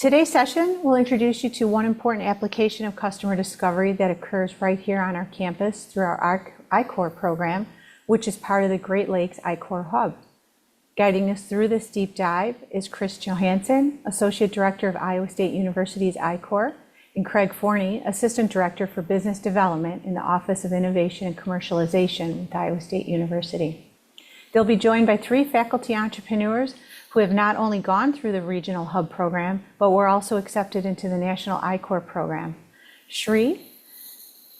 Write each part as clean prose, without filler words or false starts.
Today's session will introduce you to one important application of customer discovery that occurs right here on our campus through our I-Corps program, which is part of the Great Lakes I-Corps Hub. Guiding us through this deep dive is Kris Johansen, Associate Director of Iowa State University's I-Corps, and Craig Forney, Assistant Director for Business Development in the Office of Innovation and Commercialization with Iowa State University. They'll be joined by three faculty entrepreneurs who have not only gone through the Regional Hub program, but were also accepted into the National I-Corps program. Sree,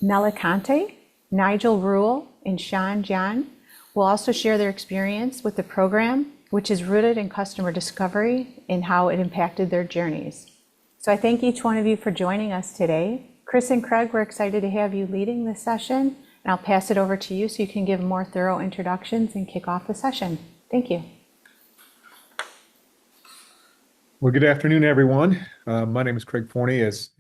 Nilakanta, Nigel, Reuel, and Shan, Jiang will also share their experience with the program, which is rooted in customer discovery and how it impacted their journeys. So I thank each one of you for joining us today. Kris and Craig, we're excited to have you leading this session, and I'll pass it over to you so you can give more thorough introductions and kick off the session. Thank you. Well, good afternoon, everyone. My name is Craig Forney. As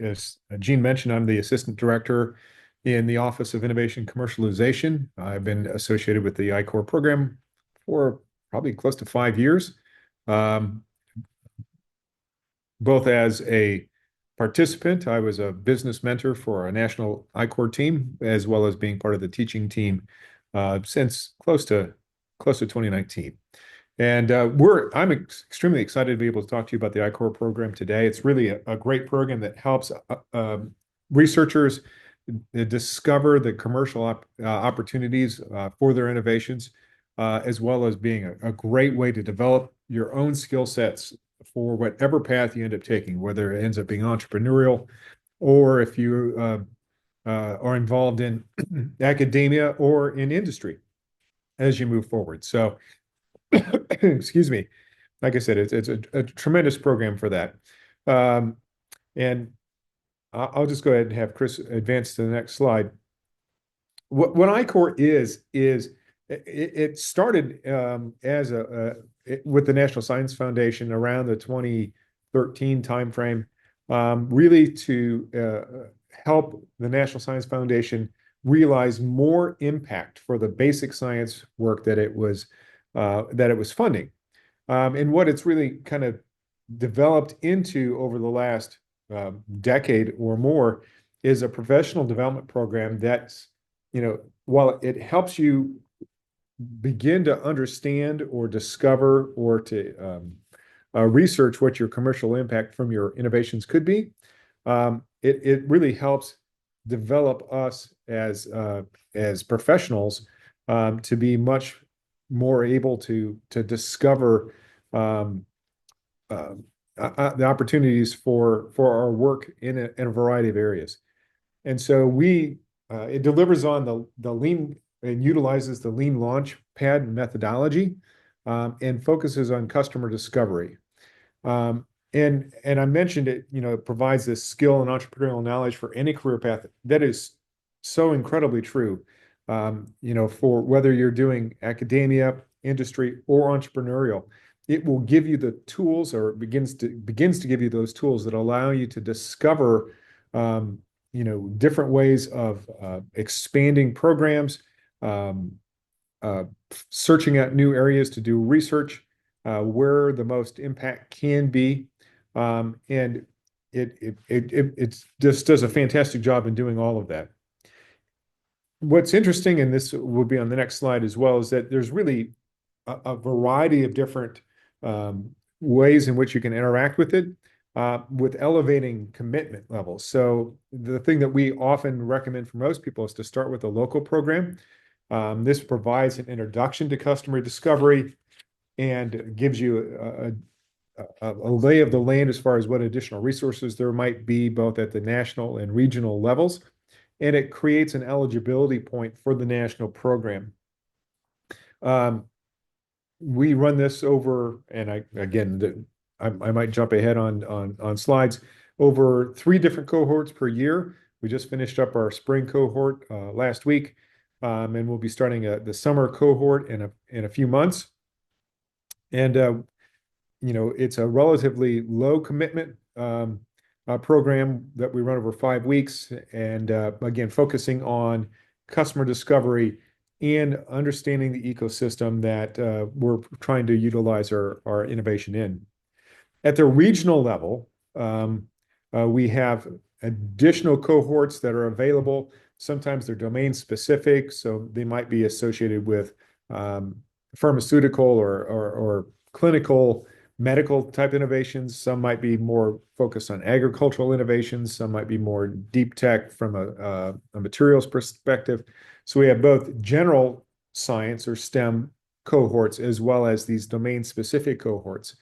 Jean mentioned, I'm the Assistant Director in the Office of Innovation and Commercialization. I've been associated with the I-Corps program for probably close to 5 years, both as a participant. I was a business mentor for a national I-Corps team, as well as being part of the teaching team since close to 2019. And I'm extremely excited to be able to talk to you about the I-Corps program today. It's really a great program that helps researchers discover the commercial opportunities for their innovations, as well as being a great way to develop your own skill sets for whatever path you end up taking, whether it ends up being entrepreneurial or if you are involved in academia or in industry as you move forward. So, excuse me, like I said, it's a tremendous program for that. And I'll just go ahead and have Kris advance to the next slide. What I-Corps is it started with the National Science Foundation around the 2013 timeframe, really to help the National Science Foundation realize more impact for the basic science work that it was funding. And what it's really kind of developed into over the last decade or more is a professional development program that's, while it helps you begin to understand or discover or to research what your commercial impact from your innovations could be, it really helps develop us as professionals to be much more able to discover the opportunities for our work in a variety of areas. And so it delivers on the lean and utilizes the lean launch pad methodology, and focuses on customer discovery. And I mentioned it, it provides this skill and entrepreneurial knowledge for any career path. That is so incredibly true. For whether you're doing academia, industry, or entrepreneurial, it will give you the tools, or begins to give you those tools that allow you to discover, different ways of expanding programs, searching out new areas to do research, where the most impact can be, and it just does a fantastic job in doing all of that. What's interesting, and this will be on the next slide as well, is that there's really a variety of different ways in which you can interact with it, with elevating commitment levels. So the thing that we often recommend for most people is to start with a local program. This provides an introduction to customer discovery and gives you a lay of the land as far as what additional resources there might be, both at the national and regional levels. And it creates an eligibility point for the national program. We run this over, and I might jump ahead on slides, over 3 different cohorts per year. We just finished up our spring cohort last week, and we'll be starting the summer cohort in a few months. And it's a relatively low commitment program that we run over 5 weeks, and again, focusing on customer discovery and understanding the ecosystem that we're trying to utilize our innovation in. At the regional level, We have additional cohorts that are available. Sometimes they're domain specific, so they might be associated with pharmaceutical or clinical medical type innovations. Some might be more focused on agricultural innovations. Some might be more deep tech from a materials perspective. So we have both general science or STEM cohorts as well as these domain specific cohorts.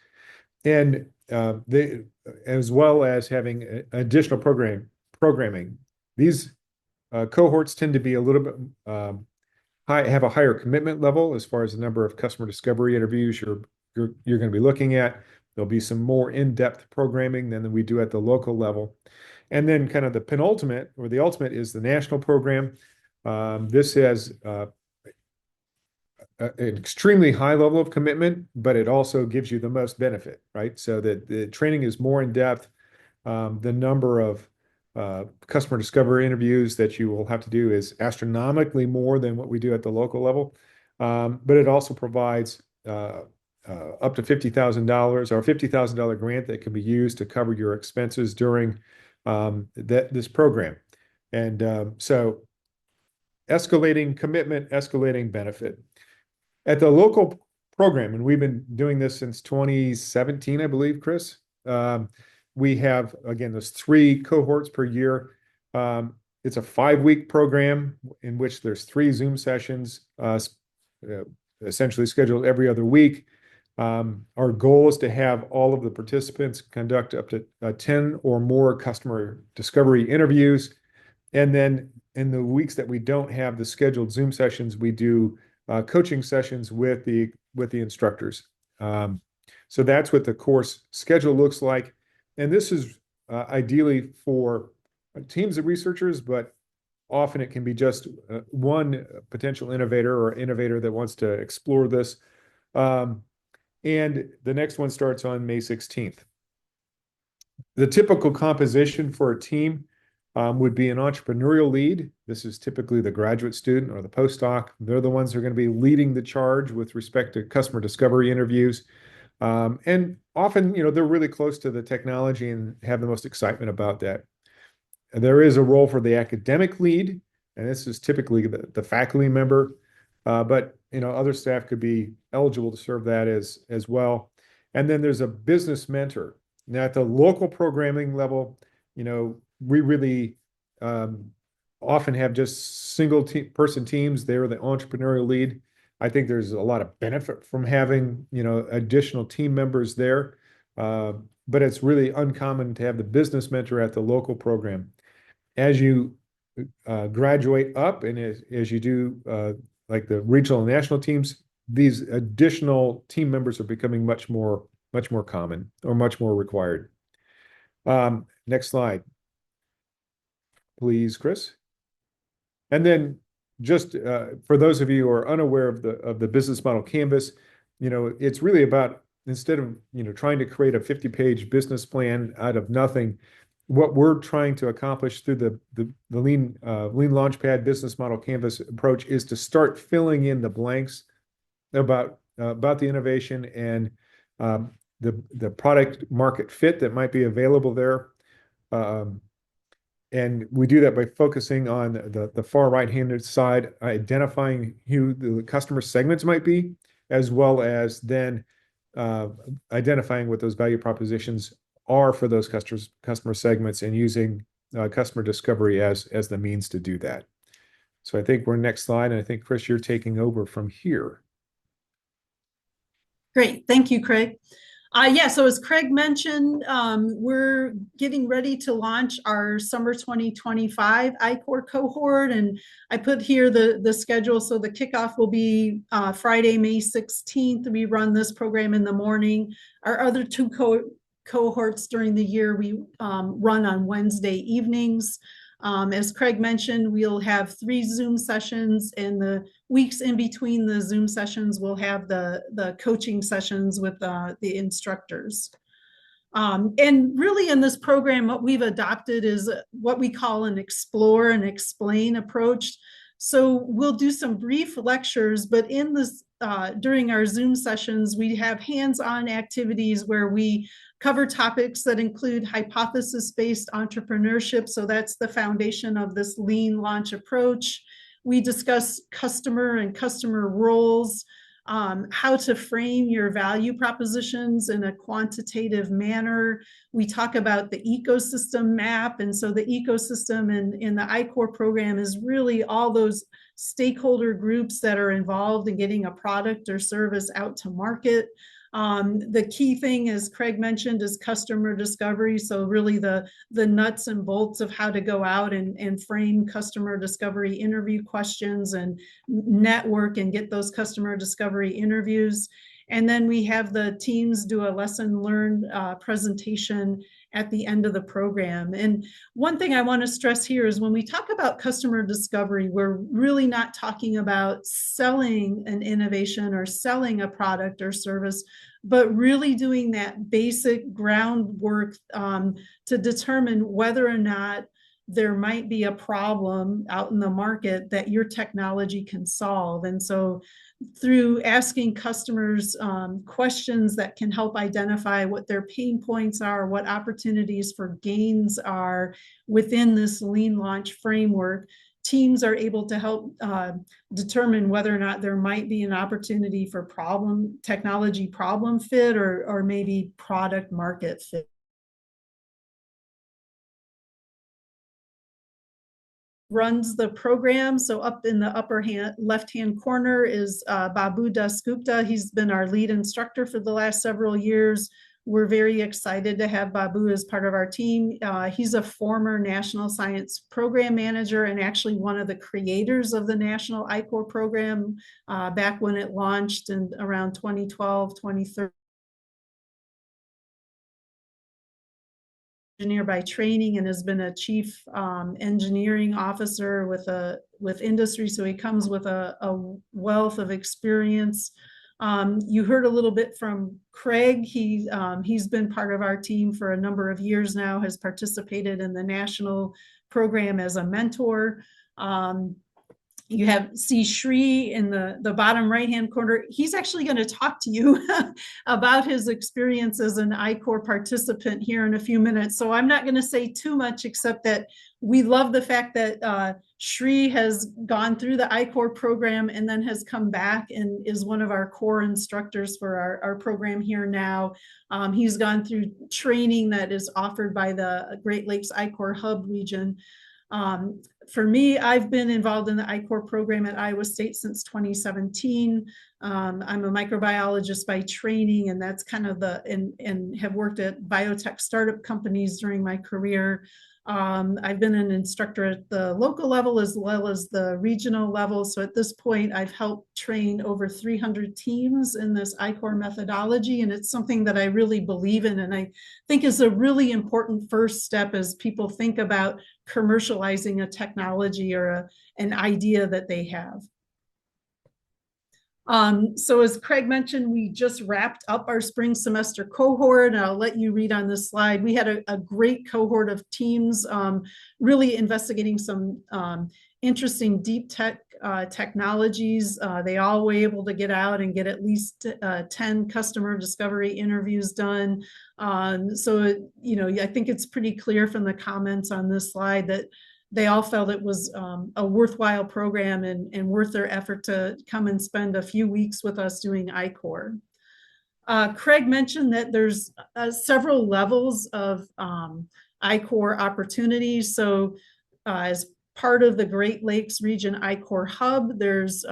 And they, as well as having additional programming. These cohorts tend to be a little bit have a higher commitment level as far as the number of customer discovery interviews you're going to be looking at. There'll be some more in-depth programming than we do at the local level. And then kind of the penultimate or the ultimate is the national program. This has an extremely high level of commitment, but it also gives you the most benefit, right? So that the training is more in depth. The number of customer discovery interviews that you will have to do is astronomically more than what we do at the local level. But it also provides up to $50,000 or $50,000 grant that can be used to cover your expenses during this program. And so escalating commitment, escalating benefit. At the local program, and we've been doing this since 2017, I believe, Kris, we have, again, those 3 cohorts per year. It's a 5-week program in which there's 3 Zoom sessions, essentially scheduled every other week. Our goal is to have all of the participants conduct up to 10 or more customer discovery interviews. And then in the weeks that we don't have the scheduled Zoom sessions, we do coaching sessions with the instructors. So that's what the course schedule looks like. And this is ideally for teams of researchers, but often it can be just one potential innovator or innovator that wants to explore this. And the next one starts on May 16th. The typical composition for a team would be an entrepreneurial lead. This is typically the graduate student or the postdoc. They're the ones who are going to be leading the charge with respect to customer discovery interviews. And often, they're really close to the technology and have the most excitement about that. There is a role for the academic lead, and this is typically the faculty member, but other staff could be eligible to serve that as well. And then there's a business mentor. Now, at the local programming level, we really often have just single person teams. They're the entrepreneurial lead. I think there's a lot of benefit from having, additional team members there. But it's really uncommon to have the business mentor at the local program. As you graduate up and as you do like the regional and national teams, these additional team members are becoming much more common or much more required. Next slide, please, Kris. And then just for those of you who are unaware of the business model canvas, it's really about, instead of trying to create a 50-page business plan out of nothing, what we're trying to accomplish through the lean Launchpad business model canvas approach is to start filling in the blanks about the innovation and the product market fit that might be available there. And we do that by focusing on the far right-handed side, identifying who the customer segments might be, as well as then identifying what those value propositions are for those customer segments and using customer discovery as the means to do that. So I think we're next slide, and I think, Kris, you're taking over from here. Great. Thank you, Craig. So as Craig mentioned, we're getting ready to launch our summer 2025 I-Corps cohort, and I put here the schedule. So the kickoff will be Friday, May 16th. We run this program in the morning. Our other 2 cohorts during the year, we run on Wednesday evenings. As Craig mentioned, we'll have 3 Zoom sessions, and the weeks in between the Zoom sessions, we'll have the coaching sessions with the instructors. And really in this program, what we've adopted is what we call an explore and explain approach. So we'll do some brief lectures, but in this during our Zoom sessions, we have hands-on activities where we cover topics that include hypothesis-based entrepreneurship. So that's the foundation of this lean launch approach. We discuss customer and customer roles, how to frame your value propositions in a quantitative manner. We talk about the ecosystem map. And so the ecosystem in the I-Corps program is really all those stakeholder groups that are involved in getting a product or service out to market. The key thing, as Craig mentioned, is customer discovery. So really the nuts and bolts of how to go out and frame customer discovery interview questions and network and get those customer discovery interviews. And then we have the teams do a lesson learned presentation at the end of the program. And one thing I want to stress here is when we talk about customer discovery, we're really not talking about selling an innovation or selling a product or service, but really doing that basic groundwork to determine whether or not there might be a problem out in the market that your technology can solve. And so through asking customers questions that can help identify what their pain points are, what opportunities for gains are within this lean launch framework, teams are able to help determine whether or not there might be an opportunity for technology problem fit or maybe product market fit. Runs the program. So up in the upper left-hand corner is Babu Dasgupta. He's been our lead instructor for the last several years. We're very excited to have Babu as part of our team. He's a former National Science Program Manager and actually one of the creators of the National I-Corps program back when it launched in around 2012, 2013. Engineer by training and has been a chief engineering officer with industry, so he comes with a wealth of experience. You heard a little bit from Craig. He's been part of our team for a number of years now, has participated in the national program as a mentor. You see Sree in the bottom right-hand corner. He's actually going to talk to you about his experience as an I-Corps participant here in a few minutes. So I'm not going to say too much except that we love the fact that Sree has gone through the I-Corps program and then has come back and is one of our core instructors for our program here now. He's gone through training that is offered by the Great Lakes I-Corps Hub region. For me, I've been involved in the I-Corps program at Iowa State since 2017. I'm a microbiologist by training, and that's kind of and have worked at biotech startup companies during my career. I've been an instructor at the local level as well as the regional level. So at this point, I've helped train over 300 teams in this I-Corps methodology. And it's something that I really believe in. And I think is a really important first step as people think about commercializing a technology or an idea that they have. So as Craig mentioned, we just wrapped up our spring semester cohort, and I'll let you read on this slide. We had a great cohort of teams really investigating some interesting deep tech technologies. They all were able to get out and get at least 10 customer discovery interviews done. So, I think it's pretty clear from the comments on this slide that they all felt it was a worthwhile program and worth their effort to come and spend a few weeks with us doing I-Corps. Craig mentioned that there's several levels of I-Corps opportunities. So as part of the Great Lakes Region I-Corps Hub, there's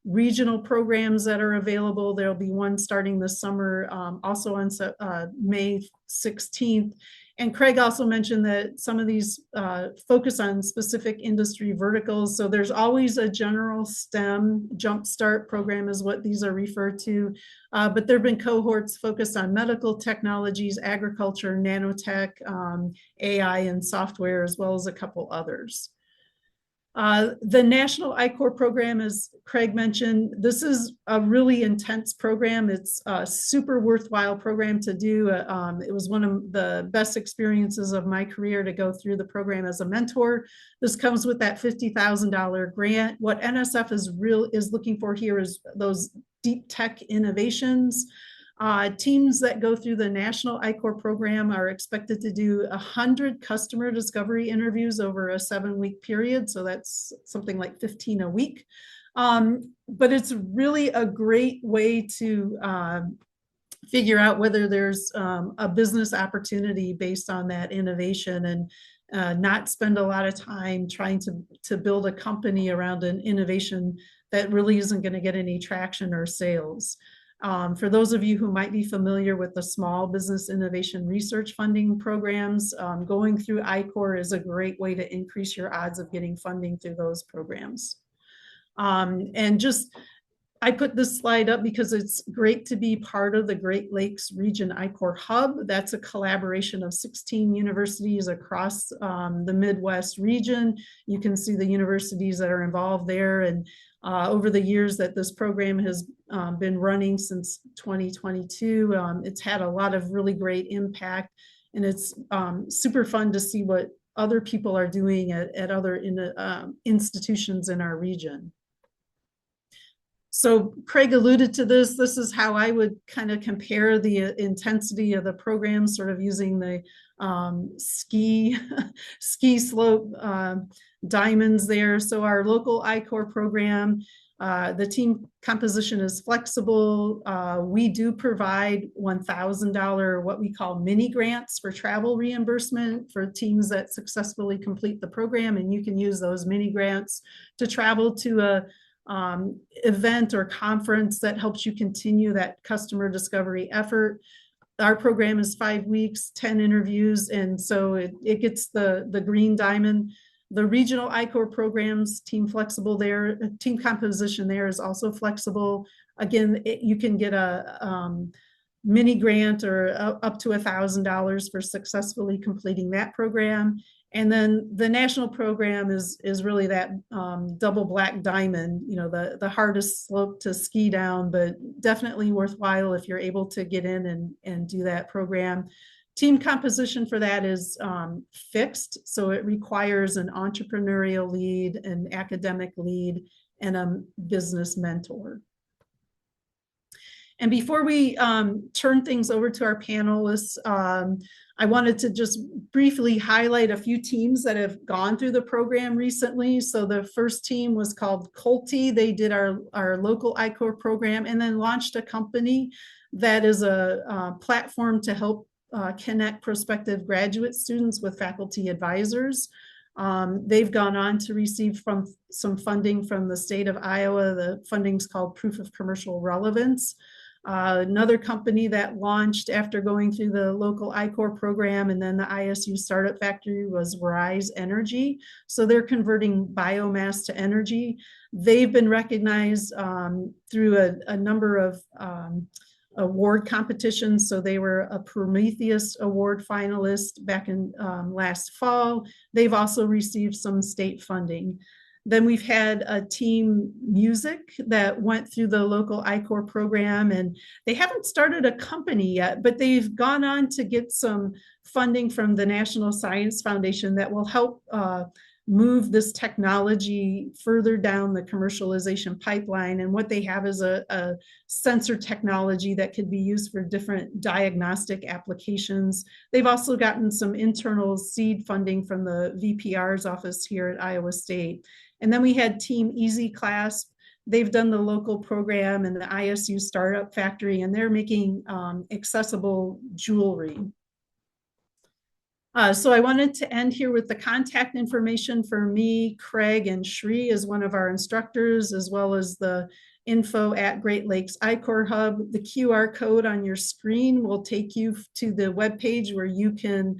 regional programs that are available. There'll be one starting this summer, also on May 16th. And Craig also mentioned that some of these focus on specific industry verticals. So there's always a general STEM jumpstart program is what these are referred to. But there have been cohorts focused on medical technologies, agriculture, nanotech, AI, and software, as well as a couple others. The National I-Corps program, as Craig mentioned, this is a really intense program. It's a super worthwhile program to do. It was one of the best experiences of my career to go through the program as a mentor. This comes with that $50,000 grant. What NSF is looking for here is those deep tech innovations. Teams that go through the National I-Corps program are expected to do 100 customer discovery interviews over a 7-week period. So that's something like 15 a week. But it's really a great way to figure out whether there's a business opportunity based on that innovation, and not spend a lot of time trying to build a company around an innovation that really isn't going to get any traction or sales. For those of you who might be familiar with the Small Business Innovation Research Funding programs, going through I-Corps is a great way to increase your odds of getting funding through those programs. And just, I put this slide up because it's great to be part of the Great Lakes Region I-Corps Hub. That's a collaboration of 16 universities across the Midwest region. You can see the universities that are involved there. And over the years that this program has been running since 2022, it's had a lot of really great impact. And it's super fun to see what other people are doing at other institutions in our region. So Craig alluded to this. This is how I would kind of compare the intensity of the program, sort of using the ski slope diamonds there. So our local I-Corps program, the team composition is flexible. We do provide $1,000 what we call mini grants for travel reimbursement for teams that successfully complete the program, and you can use those mini grants to travel to a event or conference that helps you continue that customer discovery effort. Our program is 5 weeks, 10 interviews, and so it gets the green diamond. The regional I-Corps programs, team flexible there, team composition there is also flexible. Again, you can get a mini grant or up to $1,000 for successfully completing that program. And then the national program is really that double black diamond, you know, the hardest slope to ski down, but definitely worthwhile if you're able to get in and do that program. Team composition for that is fixed, so it requires an entrepreneurial lead, an academic lead, and a business mentor. And before we turn things over to our panelists, I wanted to just briefly highlight a few teams that have gone through the program recently. So the first team was called Colty. They did our local I-Corps program and then launched a company that is a platform to help connect prospective graduate students with faculty advisors. They've gone on to receive some funding from the state of Iowa. The funding's called Proof of Commercial Relevance. Another company that launched after going through the local I-Corps program and then the ISU Startup Factory was Rise Energy. So they're converting biomass to energy. They've been recognized through a number of award competitions. So they were a Prometheus Award finalist back in last fall. They've also received some state funding. Then we've had a team music that went through the local I-Corps program, and they haven't started a company yet, but they've gone on to get some funding from the National Science Foundation that will help move this technology further down the commercialization pipeline. And what they have is a sensor technology that could be used for different diagnostic applications. They've also gotten some internal seed funding from the VPR's office here at Iowa State. And then we had Team Easy Clasp. They've done the local program and the ISU Startup Factory, and they're making accessible jewelry. So I wanted to end here with the contact information for me, Craig, and Sree as one of our instructors, as well as the info at Great Lakes I-Corps Hub. The QR code on your screen will take you to the webpage where you can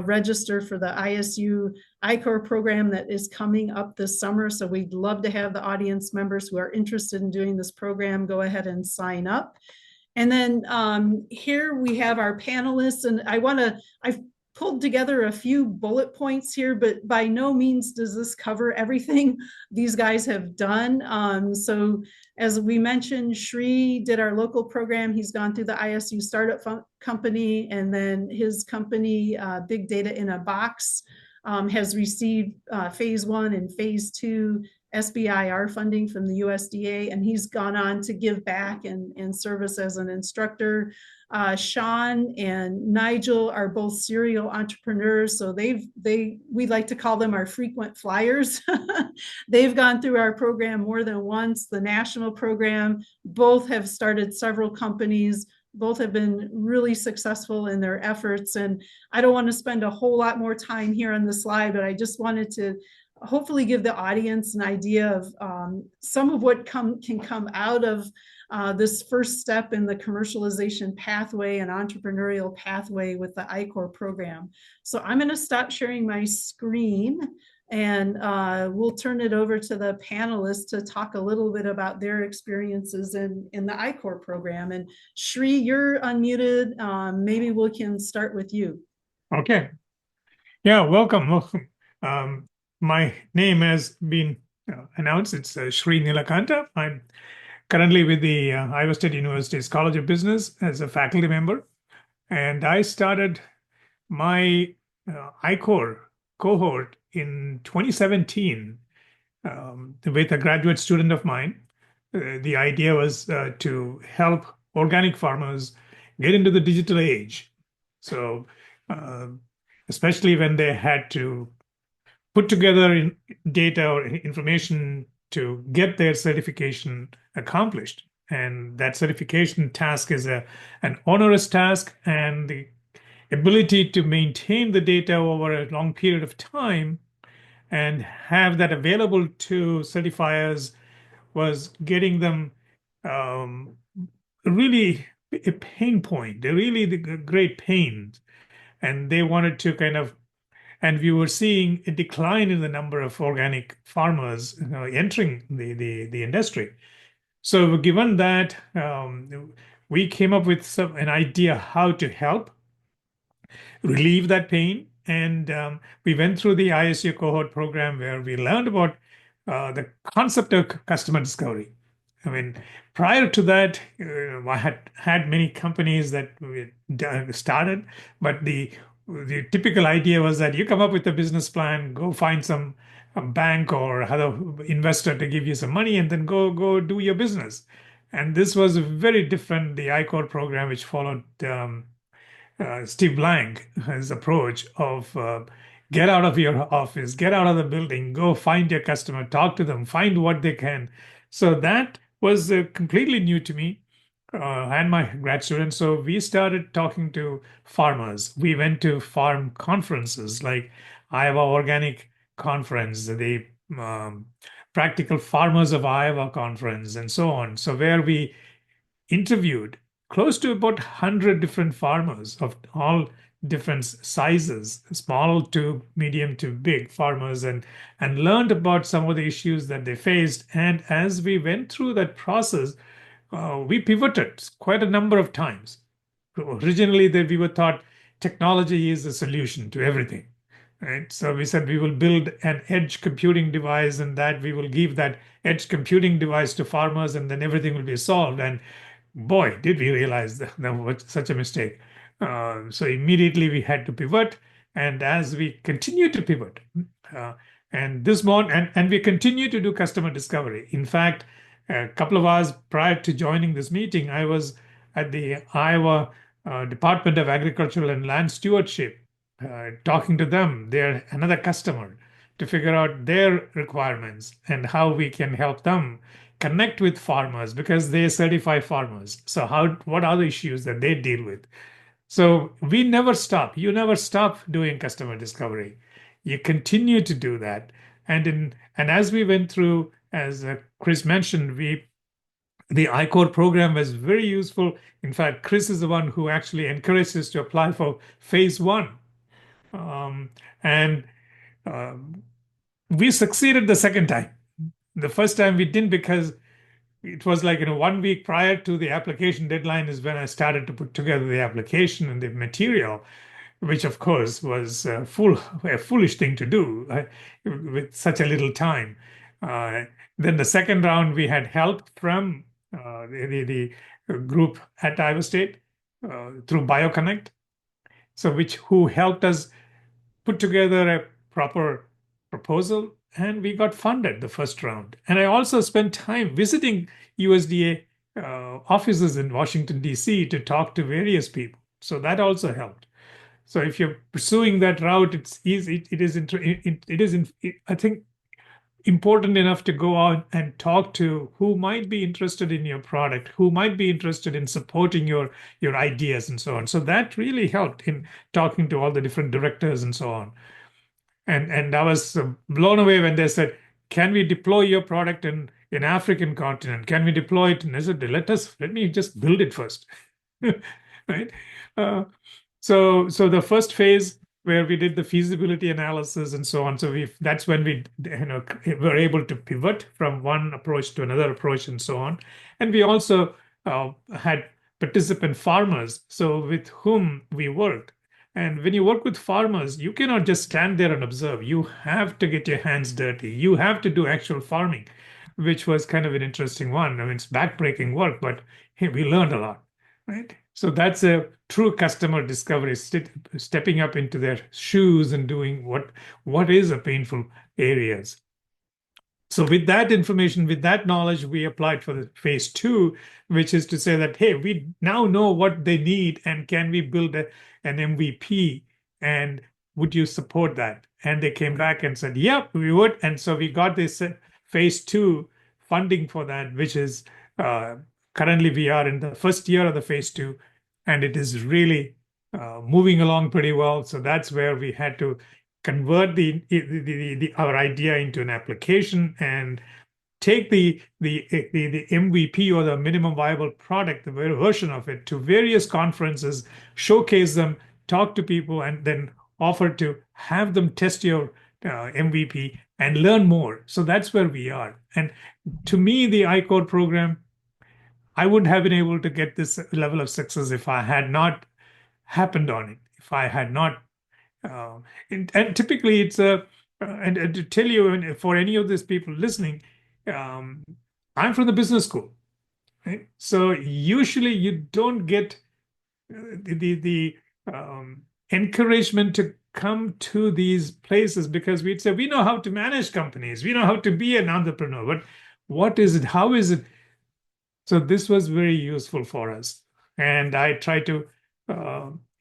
register for the ISU I-Corps program that is coming up this summer. So we'd love to have the audience members who are interested in doing this program go ahead and sign up. And then here we have our panelists, and I've pulled together a few bullet points here, but by no means does this cover everything these guys have done. So as we mentioned, Sree did our local program. He's gone through the ISU Startup Company, and then his company, Big Data in a Box, has received phase 1 and phase 2 SBIR funding from the USDA, and he's gone on to give back and service as an instructor. Shan and Nigel are both serial entrepreneurs, so we like to call them our frequent flyers. They've gone through our program more than once, the national program. Both have started several companies. Both have been really successful in their efforts. And I don't want to spend a whole lot more time here on the slide, but I just wanted to hopefully give the audience an idea of some of what can come out of this first step in the commercialization pathway and entrepreneurial pathway with the I-Corps program. So I'm going to stop sharing my screen, and we'll turn it over to the panelists to talk a little bit about their experiences in the I-Corps program. And Sree, you're unmuted. Maybe we can start with you. Okay. Yeah, welcome. My name has been announced. It's Sree Nilakanta. I'm currently with the Iowa State University's College of Business as a faculty member. And I started my I-Corps cohort in 2017 with a graduate student of mine. The idea was to help organic farmers get into the digital age. So especially when they had to put together data or information to get their certification accomplished. And that certification task is an onerous task, and the ability to maintain the data over a long period of time and have that available to certifiers was getting them really a pain point. They're really the great pain. And they wanted to and we were seeing a decline in the number of organic farmers entering the industry. So given that, we came up with an idea how to help relieve that pain. And we went through the ISU cohort program where we learned about the concept of customer discovery. I mean, prior to that, I had many companies that we started, but the typical idea was that you come up with a business plan, go find a bank or other investor to give you some money, and then go do your business. And this was very different. The I-Corps program, which followed Steve Blank's approach of get out of your office, get out of the building, go find your customer, talk to them, find what they can. So that was completely new to me and my grad students. So we started talking to farmers. We went to farm conferences like Iowa Organic Conference, the Practical Farmers of Iowa Conference, and so on. So where we interviewed close to about 100 different farmers of all different sizes, small to medium to big farmers, and learned about some of the issues that they faced. And as we went through that process, we pivoted quite a number of times. Originally, we were thought technology is a solution to everything, right? So we said we will build an edge computing device, and that we will give that edge computing device to farmers, and then everything will be solved. And boy, did we realize that was such a mistake. So immediately we had to pivot. And as we continue to pivot, and we continue to do customer discovery. In fact, a couple of hours prior to joining this meeting, I was at the Iowa Department of Agricultural and Land Stewardship, talking to them. They're another customer, to figure out their requirements and how we can help them connect with farmers, because they certify farmers. So what are the issues that they deal with? So we never stop. You never stop doing customer discovery. You continue to do that. And as we went through, as Kris mentioned, the I-Corps program was very useful. In fact, Kris is the one who actually encouraged us to apply for phase 1. We succeeded the second time. The first time we didn't, because it was like 1 week prior to the application deadline is when I started to put together the application and the material, which of course was a foolish thing to do with such a little time. Then the second round, we had help from the group at Iowa State through BioConnect, who helped us put together a proper proposal and we got funded the first round. And I also spent time visiting USDA offices in Washington, D.C. to talk to various people. So that also helped. So if you're pursuing that route, it's easy. I think, important enough to go out and talk to who might be interested in your product, who might be interested in supporting your ideas and so on. So that really helped in talking to all the different directors and so on. And I was blown away when they said, "Can we deploy your product in African continent? Can we deploy it?" And I said, "Let me just build it first." Right? So the first phase where we did the feasibility analysis and so on. So that's when we were able to pivot from one approach to another approach and so on. And we also had participant farmers, so with whom we worked. And when you work with farmers, you cannot just stand there and observe. You have to get your hands dirty. You have to do actual farming, which was kind of an interesting one. I mean, it's backbreaking work, but hey, we learned a lot, right? So that's a true customer discovery, stepping up into their shoes and doing what is a painful areas. So with that information, with that knowledge, we applied for the phase 2, which is to say that, hey, we now know what they need, and can we build an MVP, and would you support that? And they came back and said, yep, we would. And so we got this phase 2 funding for that, which is currently we are in the first year of the phase 2, and it is really moving along pretty well. So that's where we had to convert our idea into an application and take the MVP, or the minimum viable product, the version of it, to various conferences, showcase them, talk to people, and then offer to have them test your MVP and learn more. So that's where we are. And to me, the I-Corps program, I wouldn't have been able to get this level of success if I had not happened on it, if I had not. And typically it's and to tell you, for any of these people listening, I'm from the business school, right? So usually you don't get the encouragement to come to these places, because we'd say, we know how to manage companies, we know how to be an entrepreneur, but what is it? How is it? So this was very useful for us. And I try to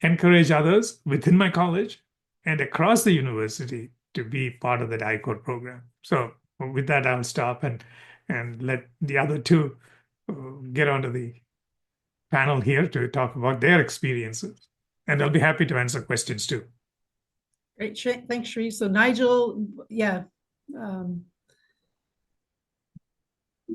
encourage others within my college and across the university to be part of that I-Corps program. So with that, I'll stop and let the other two get onto the panel here to talk about their experiences. And I'll be happy to answer questions too. Great, thanks, Sree. So Nigel, yeah.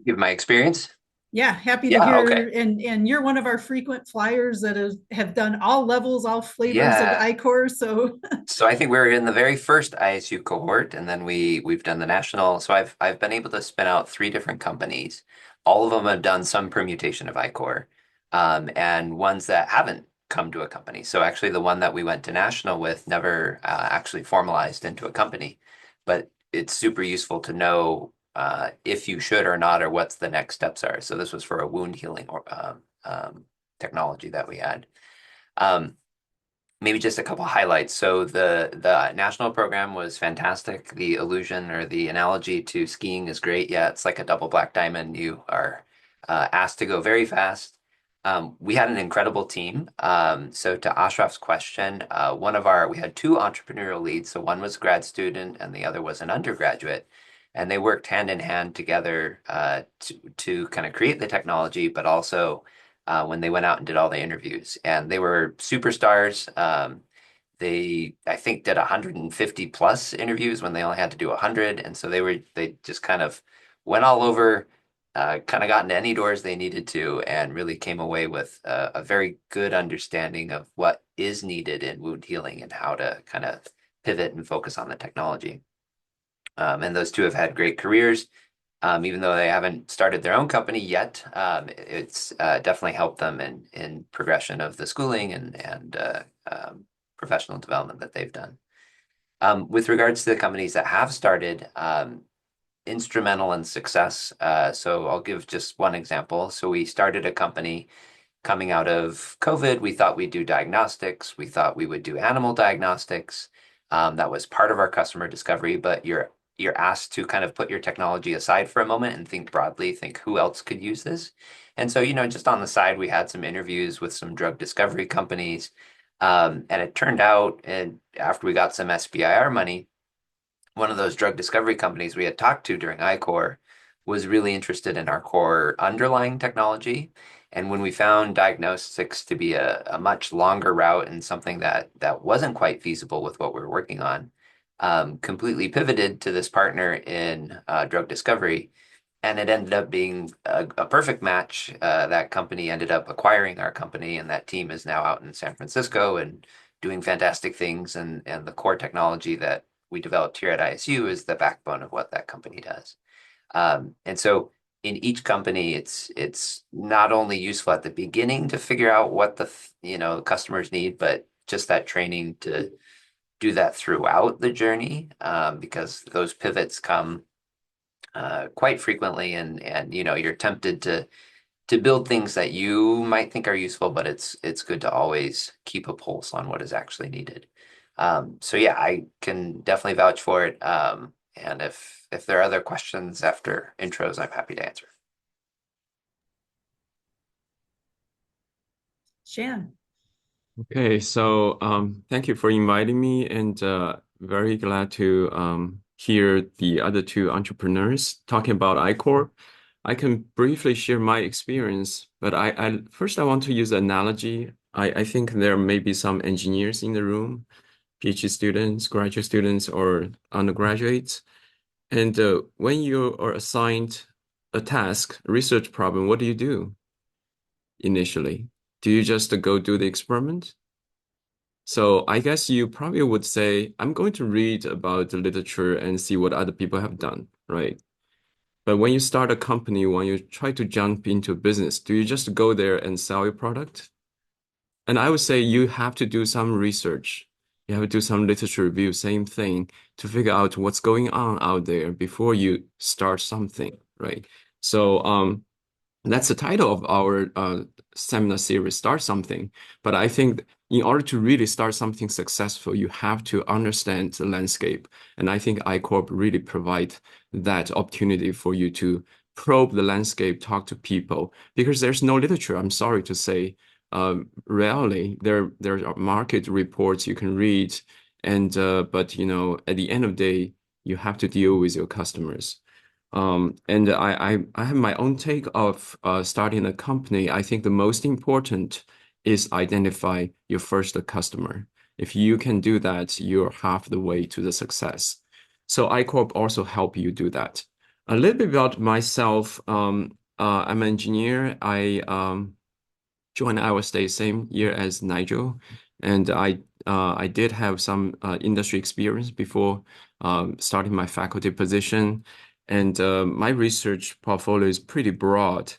Give my experience. Yeah, happy to hear. Okay. And you're one of our frequent flyers that have done all levels, all flavors of I-Corps. So I think we're in the very first ISU cohort, and then we've done the national. So I've been able to spin out 3 different companies. All of them have done some permutation of I-Corps, and ones that haven't come to a company. So actually, the one that we went to national with never actually formalized into a company, but it's super useful to know if you should or not, or what's the next steps are. So this was for a wound healing technology that we had. Maybe just a couple highlights. So the national program was fantastic. The illusion, or the analogy to skiing, is great. Yeah, it's like a double black diamond. You are asked to go very fast. We had an incredible team. So to Ashraf's question, we had 2 entrepreneurial leads. So one was a grad student and the other was an undergraduate. And they worked hand in hand together to kind of create the technology, but also when they went out and did all the interviews. And they were superstars. They, I think, did 150 plus interviews when they only had to do 100. And so they just kind of went all over, kind of got into any doors they needed to, and really came away with a very good understanding of what is needed in wound healing and how to kind of pivot and focus on the technology. And those 2 have had great careers, even though they haven't started their own company yet. It's definitely helped them in progression of the schooling and professional development that they've done. With regards to the companies that have started, instrumental in success. So I'll give just one example. So we started a company coming out of COVID. We thought we'd do diagnostics. We thought we would do animal diagnostics. That was part of our customer discovery, but you're asked to kind of put your technology aside for a moment and think broadly, think who else could use this. And so, just on the side, we had some interviews with some drug discovery companies. And it turned out, and after we got some SBIR money, one of those drug discovery companies we had talked to during I-Corps was really interested in our core underlying technology. And when we found diagnostics to be a much longer route and something that wasn't quite feasible with what we were working on, completely pivoted to this partner in drug discovery. And it ended up being a perfect match. That company ended up acquiring our company, and that team is now out in San Francisco and doing fantastic things. And the core technology that we developed here at ISU is the backbone of what that company does. And so in each company, it's not only useful at the beginning to figure out what the customers need, but just that training to do that throughout the journey, because those pivots come quite frequently, and you're tempted to build things that you might think are useful, but it's good to always keep a pulse on what is actually needed. So yeah, I can definitely vouch for it. And if there are other questions after intros, I'm happy to answer. Shan. Okay, so thank you for inviting me, and very glad to hear the other two entrepreneurs talking about I-Corps. I can briefly share my experience, but first I want to use an analogy. I think there may be some engineers in the room, PhD students, graduate students, or undergraduates. And when you are assigned a task, a research problem, what do you do initially? Do you just go do the experiment? So I guess you probably would say, I'm going to read about the literature and see what other people have done, right? But when you start a company, when you try to jump into a business, do you just go there and sell your product? And I would say you have to do some research. You have to do some literature review, same thing, to figure out what's going on out there before you start something, right? So that's the title of our seminar series, Start Something. But I think in order to really start something successful, you have to understand the landscape. And I think I-Corp really provide that opportunity for you to probe the landscape, talk to people, because there's no literature, I'm sorry to say. Rarely there are market reports you can read, and but at the end of the day, you have to deal with your customers. And I have my own take of starting a company. I think the most important is identify your first customer. If you can do that, you're half the way to the success. So I-Corp also help you do that. A little bit about myself. I'm an engineer. I joined Iowa State same year as Nigel, and I did have some industry experience before starting my faculty position. And my research portfolio is pretty broad.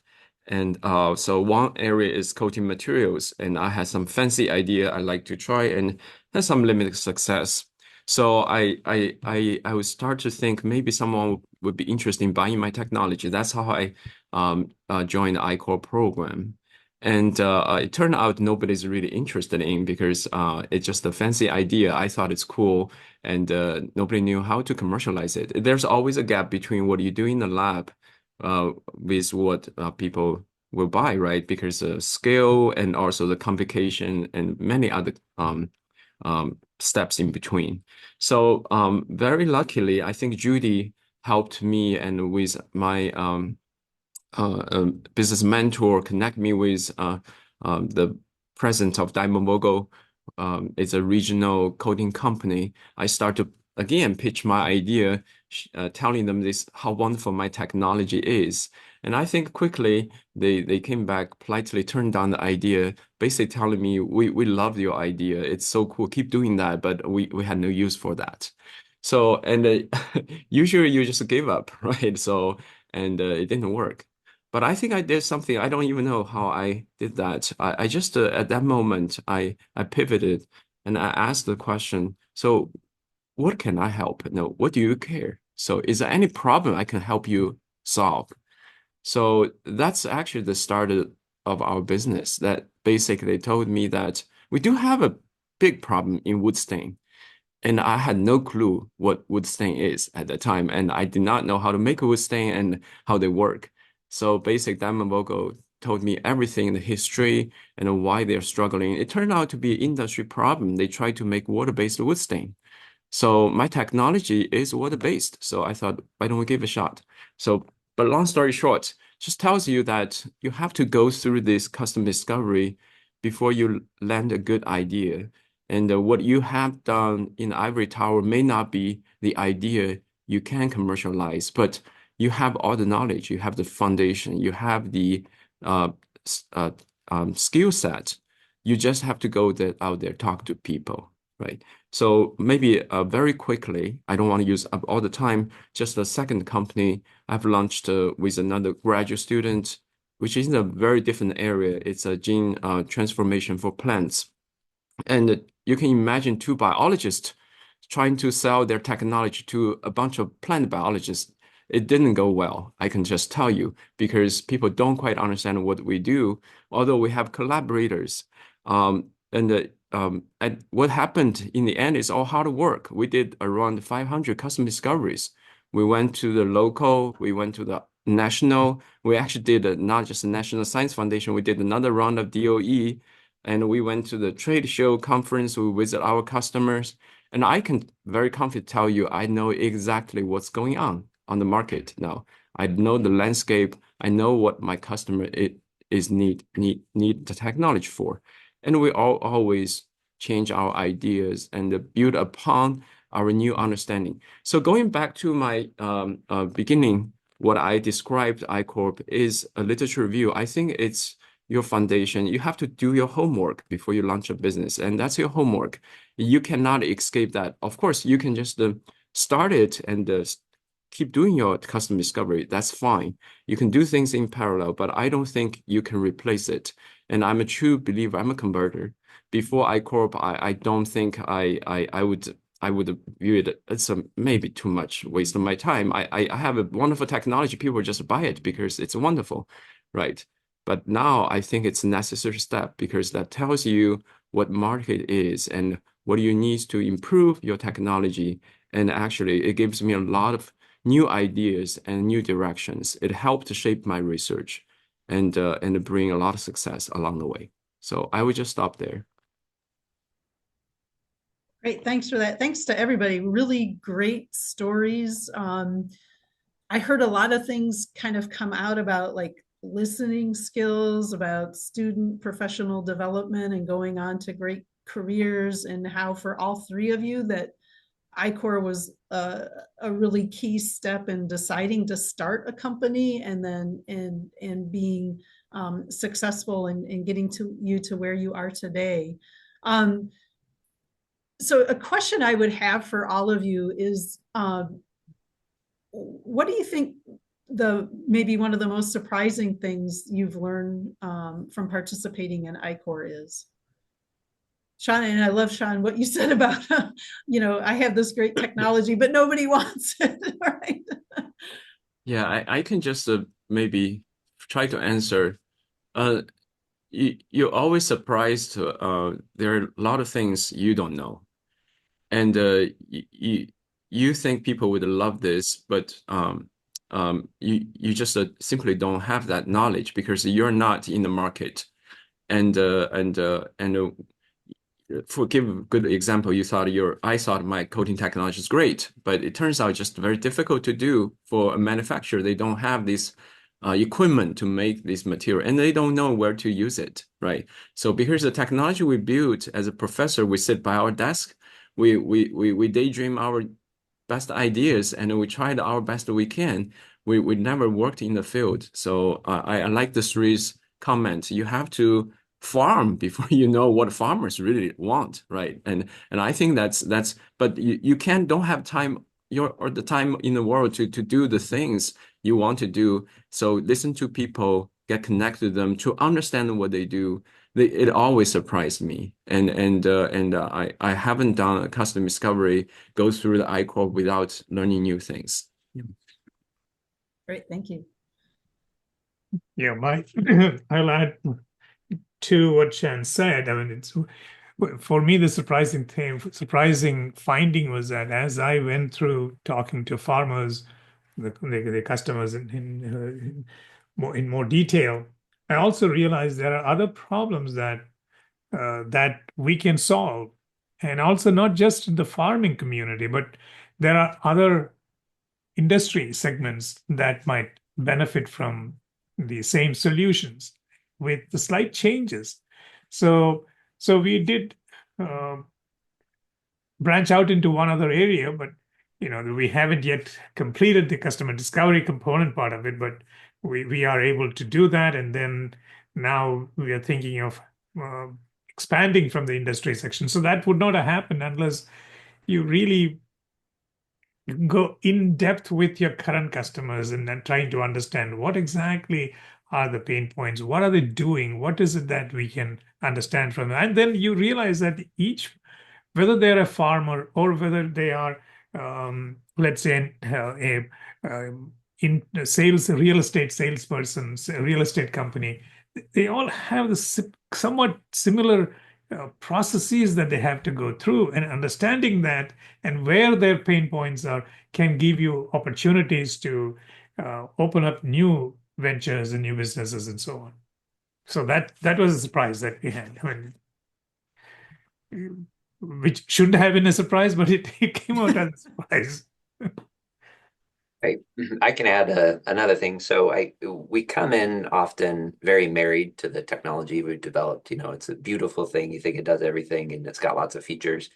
And so one area is coating materials, and I had some fancy idea I like to try and had some limited success. So I would start to think maybe someone would be interested in buying my technology. That's how I joined the I-Corps program. And it turned out nobody's really interested in, because it's just a fancy idea. I thought it's cool, and nobody knew how to commercialize it. There's always a gap between what you do in the lab with what people will buy, right? Because scale and also the complication and many other steps in between. So very luckily, I think Judy helped me, and with my business mentor connect me with the president of Diamond Vogel. It's a regional coding company. I start to again pitch my idea, telling them this how wonderful my technology is. And I think quickly they came back, politely turned down the idea, basically telling me, we love your idea. It's so cool. Keep doing that. But we had no use for that. So, and usually you just give up, right? So, and it didn't work. But I think I did something. I don't even know how I did that. I just, at that moment, I pivoted and I asked the question, so what can I help? No, what do you care? So is there any problem I can help you solve? So that's actually the start of our business, that basically told me that we do have a big problem in wood stain. And I had no clue what wood stain is at the time, and I did not know how to make a wood stain and how they work. So basic Diamond Vocal told me everything, the history and why they're struggling. It turned out to be an industry problem. They tried to make water-based wood stain. So my technology is water-based. So I thought, why don't we give it a shot? So, but long story short, just tells you that you have to go through this custom discovery before you land a good idea. And what you have done in Ivory Tower may not be the idea you can commercialize, but you have all the knowledge, you have the foundation, you have the uh, skill set. You just have to go out there, talk to people, right? So maybe very quickly, I don't want to use up all the time, just the second company I've launched with another graduate student, which is in a very different area. It's a gene transformation for plants. And you can imagine two biologists trying to sell their technology to a bunch of plant biologists. It didn't go well, I can just tell you, because people don't quite understand what we do, although we have collaborators. And what happened in the end is all hard work. We did around 500 custom discoveries. We went to the local, we went to the national. We actually did not just the National Science Foundation, we did another round of DOE, and we went to the trade show conference. We visit our customers, and I can very confidently tell you, I know exactly what's going on the market now. I know the landscape. I know what my customer is need the technology for. And we always change our ideas and build upon our new understanding. So going back to my beginning, what I described iCorp is a literature review. I think it's your foundation. You have to do your homework before you launch a business, and that's your homework. You cannot escape that. Of course, you can just start it and keep doing your custom discovery. That's fine. You can do things in parallel, but I don't think you can replace it. And I'm a true believer. I'm a converter. Before iCorp, I don't think I would view it as maybe too much waste of my time. I have a wonderful technology. People just buy it because it's wonderful, right? But now I think it's a necessary step because that tells you what market is and what you need to improve your technology. And actually, it gives me a lot of new ideas and new directions. It helped to shape my research and bring a lot of success along the way. So I would just stop there. Great, thanks for that. Thanks to everybody. Really great stories. I heard a lot of things kind of come out about like listening skills, about student professional development and going on to great careers, and how for all three of you that iCorps was a really key step in deciding to start a company and then in being successful in getting to you to where you are today. So a question I would have for all of you is, what do you think maybe one of the most surprising things you've learned from participating in iCorps is? Shan, and I love, Shan, what you said about, I have this great technology, but nobody wants it, right? Yeah, I can just maybe try to answer. You're always surprised. There are a lot of things you don't know. And you think people would love this, but you just simply don't have that knowledge because you're not in the market. And for give a good example, I thought my coating technology is great, but it turns out just very difficult to do for a manufacturer. They don't have this equipment to make this material, and they don't know where to use it, right? So because the technology we built as a professor, we sit by our desk, we daydream our best ideas, and we tried our best we can. We never worked in the field. So I like the Sree's comment. You have to farm before you know what farmers really want, right? And I think that's but you don't have time or the time in the world to do the things you want to do. So listen to people, get connected to them to understand what they do. It always surprised me, and I haven't done a custom discovery, go through the iCorp without learning new things. Yeah. Great, thank you. Yeah, I'll add to what Shan said. I mean, For me, the surprising finding was that as I went through talking to farmers, the customers in more detail, I also realized there are other problems that we can solve, and also not just in the farming community, but there are other industry segments that might benefit from the same solutions with the slight changes. So we did uh, branch out into one other area, but we haven't yet completed the customer discovery component part of it, but we are able to do that. And then now we are thinking of uh, expanding from the industry section. So that would not have happened unless you really go in depth with your current customers and then trying to understand what exactly are the pain points, what are they doing, what is it that we can understand from them. And then you realize that each, whether they're a farmer or whether they are, let's say, in sales, real estate salesperson, real estate company, they all have the somewhat similar processes that they have to go through, and understanding that and where their pain points are can give you opportunities to open up new ventures and new businesses and so on. So that was a surprise that we had. Which shouldn't have been a surprise, but it came out as a surprise. I can add another thing. So we come in often very married to the technology we've developed. It's a beautiful thing. You think it does everything and it's got lots of features.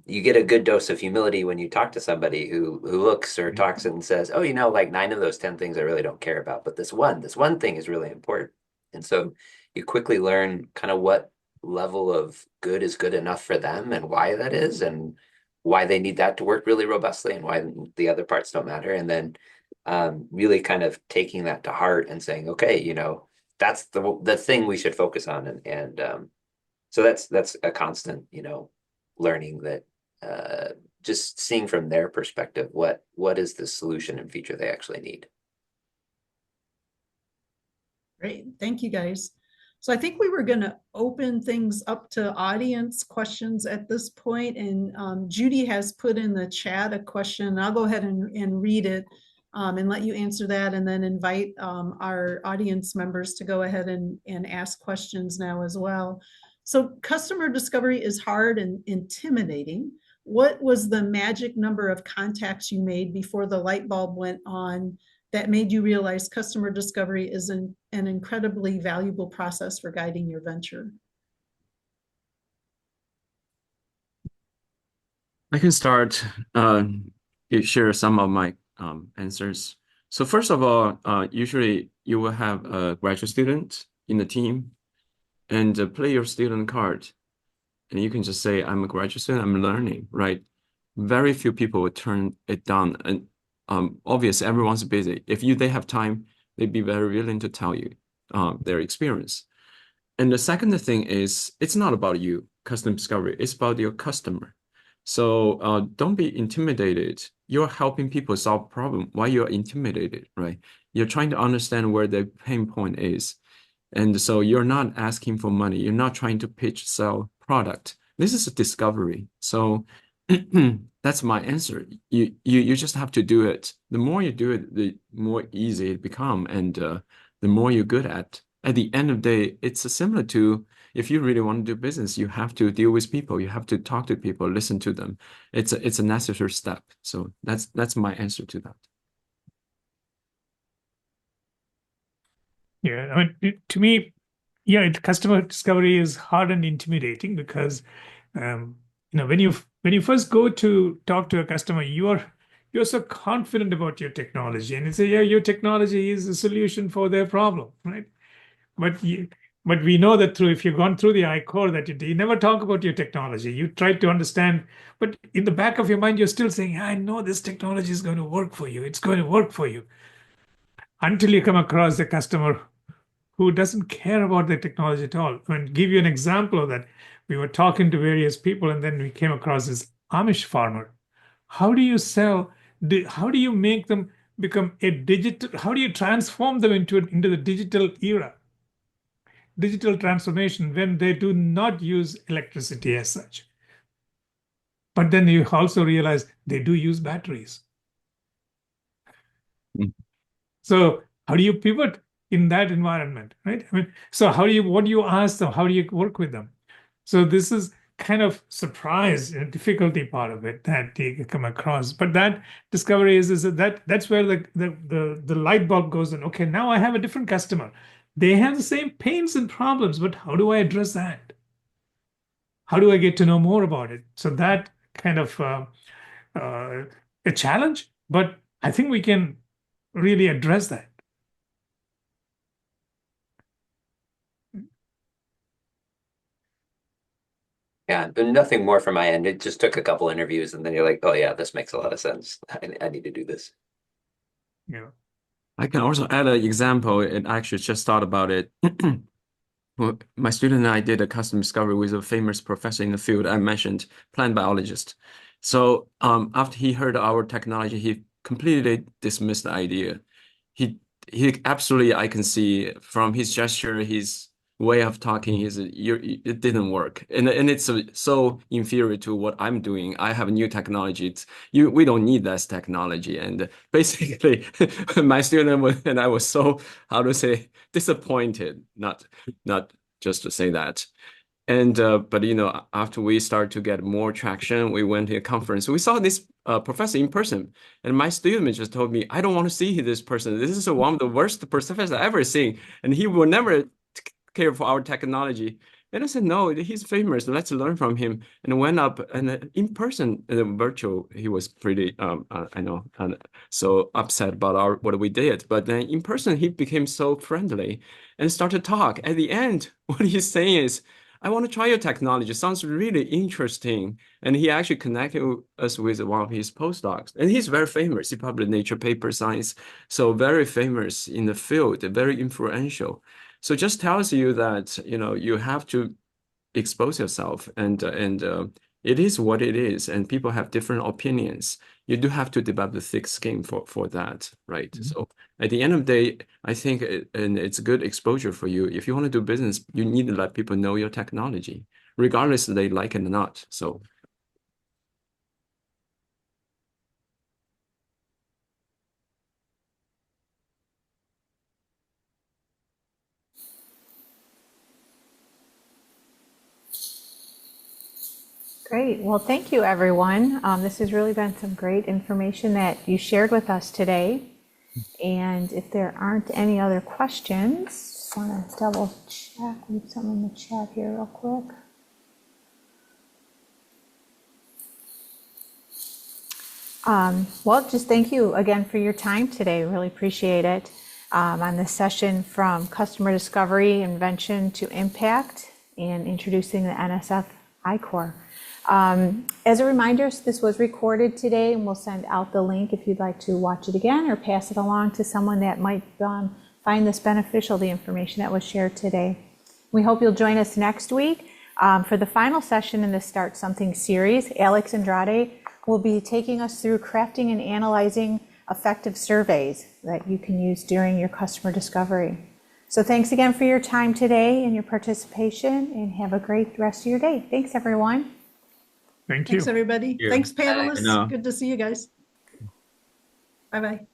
You get a good dose of humility when you talk to somebody who looks or talks and says, "Oh, like 9 of those 10 things I really don't care about, but this one thing is really important." And so you quickly learn kind of what level of good is good enough for them and why that is, and why they need that to work really robustly and why the other parts don't matter. And then really kind of taking that to heart and saying, okay, that's the thing we should focus on. And so that's a constant, learning that just seeing from their perspective, what is the solution and feature they actually need. Great. Thank you, guys. So I think we were going to open things up to audience questions at this point. And Judy has put in the chat a question. I'll go ahead and read it and let you answer that, and then invite our audience members to go ahead and ask questions now as well. So customer discovery is hard and intimidating. What was the magic number of contacts you made before the light bulb went on that made you realize customer discovery is an incredibly valuable process for guiding your venture? I can start, share some of my answers. So first of all, usually you will have a graduate student in the team and play your student card. And you can just say, I'm a graduate student, I'm learning, right? Very few people will turn it down. And obviously, everyone's busy. If they have time, they'd be very willing to tell you their experience. And the second thing is, it's not about you, customer discovery. It's about your customer. So don't be intimidated. You're helping people solve problem. Why you're intimidated, right? You're trying to understand where the pain point is. And so you're not asking for money. You're not trying to pitch, sell product. This is a discovery. So that's my answer. You just have to do it. The more you do it, the more easy it become, and the more you're good at. At the end of the day, it's similar to if you really want to do business, you have to deal with people. You have to talk to people, listen to them. It's a necessary step. So that's my answer to that. Yeah, I mean, to me, yeah, customer discovery is hard and intimidating because, when you first go to talk to a customer, you're so confident about your technology, and you say, yeah, your technology is the solution for their problem, right? But we know that if you've gone through the I-Corps, that you never talk about your technology. You try to understand, but in the back of your mind, you're still saying, I know this technology is going to work for you. It's going to work for you. Until you come across a customer who doesn't care about the technology at all. And give you an example of that. We were talking to various people, and then we came across this Amish farmer. How do you how do you make them become a digital, how do you transform them into the digital era? digital transformation when they do not use electricity as such. But then you also realize they do use batteries. Mm. So how do you pivot in that environment, right? I mean, so what do you ask them? How do you work with them? So this is kind of surprise and difficulty part of it that you come across. But that discovery is that's where the light bulb goes in. Okay, now I have a different customer. They have the same pains and problems, but how do I address that? How do I get to know more about it? So that kind of a challenge, but I think we can really address that. Yeah, but nothing more from my end. It just took a couple interviews, and then you're like, oh yeah, this makes a lot of sense. I need to do this. Yeah. I can also add an example, and I actually just thought about it. Well, my student and I did a custom discovery with a famous professor in the field I mentioned, plant biologist. So after he heard our technology, he completely dismissed the idea. He absolutely, I can see from his gesture, his way of talking, it didn't work, and it's so inferior to what I'm doing. I have new technology. We don't need that technology, and basically, my student and I was so, how to say, disappointed. Not just to say that. And but after we start to get more traction, we went to a conference. We saw this professor in person, and my student just told me, "I don't want to see this person. This is one of the worst professors I've ever seen, and he will never care for our technology." And I said, "No, he's famous. Let's learn from him." And went up, and in person, virtual, he was pretty, I know, so upset about what we did. But then in person, he became so friendly and started to talk. At the end, what he's saying is, "I want to try your technology. Sounds really interesting." And he actually connected us with one of his postdocs. And he's very famous. He published Nature paper science. So very famous in the field, very influential. So just tells you that, you have to expose yourself, and it is what it is. And people have different opinions. You do have to develop the thick skin for that, right? Mhm. So at the end of the day, I think and it's good exposure for you. If you want to do business, you need to let people know your technology, regardless if they like it or not. So Great. Well, thank you, everyone. This has really been some great information that you shared with us today. And if there aren't any other questions, just want to double check, leave some in the chat here real quick. Well, just thank you again for your time today. Really appreciate it. On this session from customer discovery, invention to impact, and introducing the NSF Corps. As a reminder, this was recorded today, and we'll send out the link if you'd like to watch it again or pass it along to someone that might find this beneficial, the information that was shared today. We hope you'll join us next week for the final session in the Start Something series. Alex Andrade will be taking us through crafting and analyzing effective surveys that you can use during your customer discovery. So thanks again for your time today and your participation, and have a great rest of your day. Thanks, everyone. Thank you. Thanks, everybody. Thank you. Thanks, panelists. know. Good to see you guys. Bye-bye.